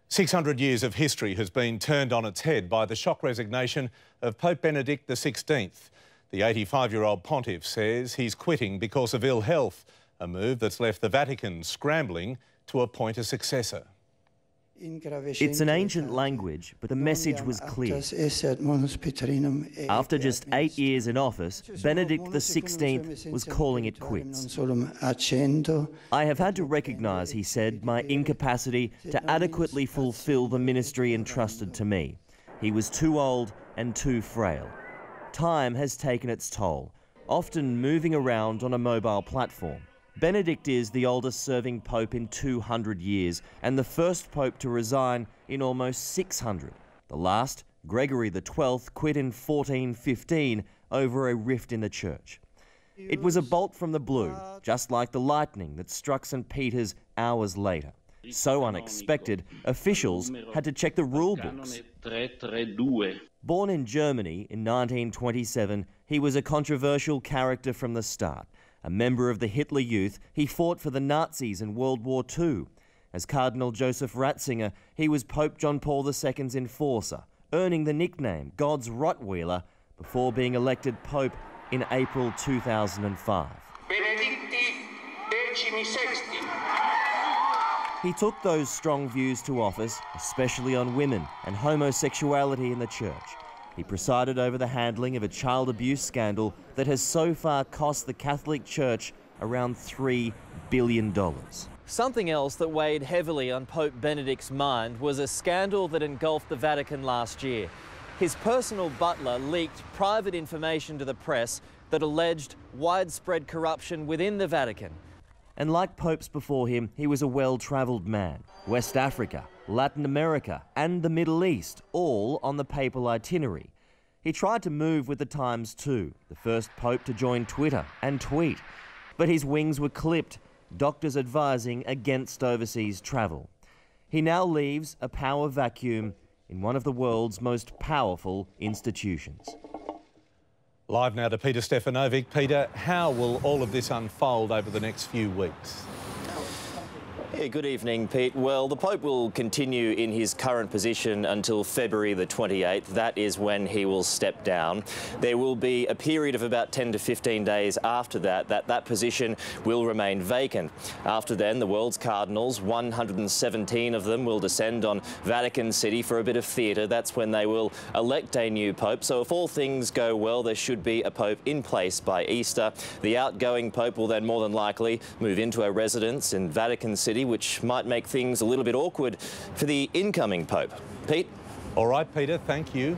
600 years of history has been turned on its head by the shock resignation of Pope Benedict XVI. The 85-year-old pontiff says he's quitting because of ill health, a move that's left the Vatican scrambling to appoint a successor. It's an ancient language, but the message was clear. After just 8 years in office, Benedict XVI was calling it quits. I have had to recognise, he said, my incapacity to adequately fulfil the ministry entrusted to me. He was too old and too frail. Time has taken its toll, often moving around on a mobile platform. Benedict is the oldest serving pope in 200 years and the first pope to resign in almost 600. The last, Gregory XII, quit in 1415 over a rift in the church. It was a bolt from the blue, just like the lightning that struck St. Peter's hours later. So unexpected, officials had to check the rule books. Born in Germany in 1927, he was a controversial character from the start. A member of the Hitler Youth, he fought for the Nazis in World War II. As Cardinal Joseph Ratzinger, he was Pope John Paul II's enforcer, earning the nickname God's Rottweiler before being elected Pope in April 2005. He took those strong views to office, especially on women and homosexuality in the church. He presided over the handling of a child abuse scandal that has so far cost the Catholic Church around $3 billion. Something else that weighed heavily on Pope Benedict's mind was a scandal that engulfed the Vatican last year. His personal butler leaked private information to the press that alleged widespread corruption within the Vatican. And like popes before him, he was a well-travelled man. West Africa, Latin America and the Middle East, all on the papal itinerary. He tried to move with the times too, the first pope to join Twitter and tweet. But his wings were clipped, doctors advising against overseas travel. He now leaves a power vacuum in one of the world's most powerful institutions. Live now to Peter Stefanovic. Peter, how will all of this unfold over the next few weeks? Yeah, good evening, Pete. Well, the Pope will continue in his current position until February the 28th. That is when he will step down. There will be a period of about 10 to 15 days after that position will remain vacant. After then, the world's cardinals, 117 of them, will descend on Vatican City for a bit of theatre. That's when they will elect a new Pope. So if all things go well, there should be a Pope in place by Easter. The outgoing Pope will then more than likely move into a residence in Vatican City, which might make things a little bit awkward for the incoming Pope. Pete? All right, Peter, thank you.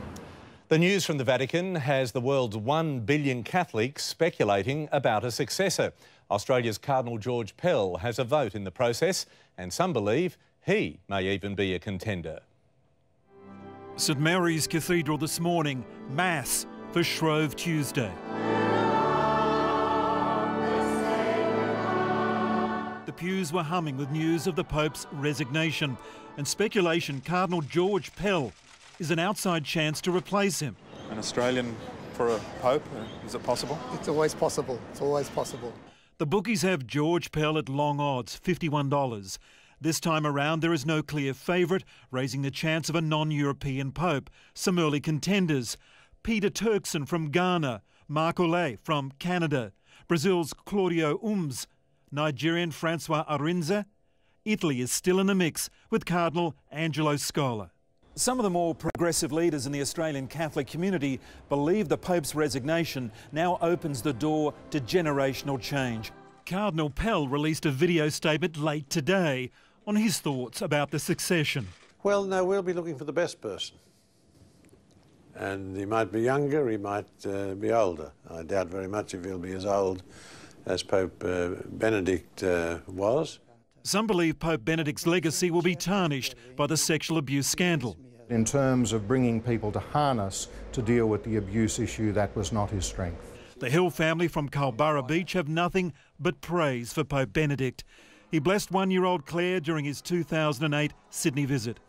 The news from the Vatican has the world's 1 billion Catholics speculating about a successor. Australia's Cardinal George Pell has a vote in the process, and some believe he may even be a contender. St Mary's Cathedral this morning, Mass for Shrove Tuesday. The pews were humming with news of the Pope's resignation and speculation Cardinal George Pell is an outside chance to replace him. An Australian for a Pope, is it possible? It's always possible. It's always possible. The bookies have George Pell at long odds, $51. This time around there is no clear favourite, raising the chance of a non-European Pope. Some early contenders: Peter Turkson from Ghana, Marc Olay from Canada, Brazil's Claudio Umbs, Nigerian Francois Arinze. Italy is still in the mix with Cardinal Angelo Scola. Some of the more progressive leaders in the Australian Catholic community believe the Pope's resignation now opens the door to generational change. Cardinal Pell released a video statement late today on his thoughts about the succession. Well, no, we'll be looking for the best person. And he might be younger, he might be older. I doubt very much if he'll be as old as Pope Benedict was. Some believe Pope Benedict's legacy will be tarnished by the sexual abuse scandal. In terms of bringing people to harness to deal with the abuse issue, that was not his strength. The Hill family from Culburra Beach have nothing but praise for Pope Benedict. He blessed one-year-old Claire during his 2008 Sydney visit.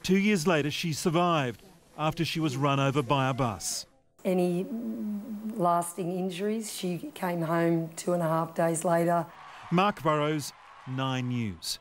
2 years later, she survived after she was run over by a bus. Any lasting injuries, she came home 2.5 days later. Mark Burrows, 9 News.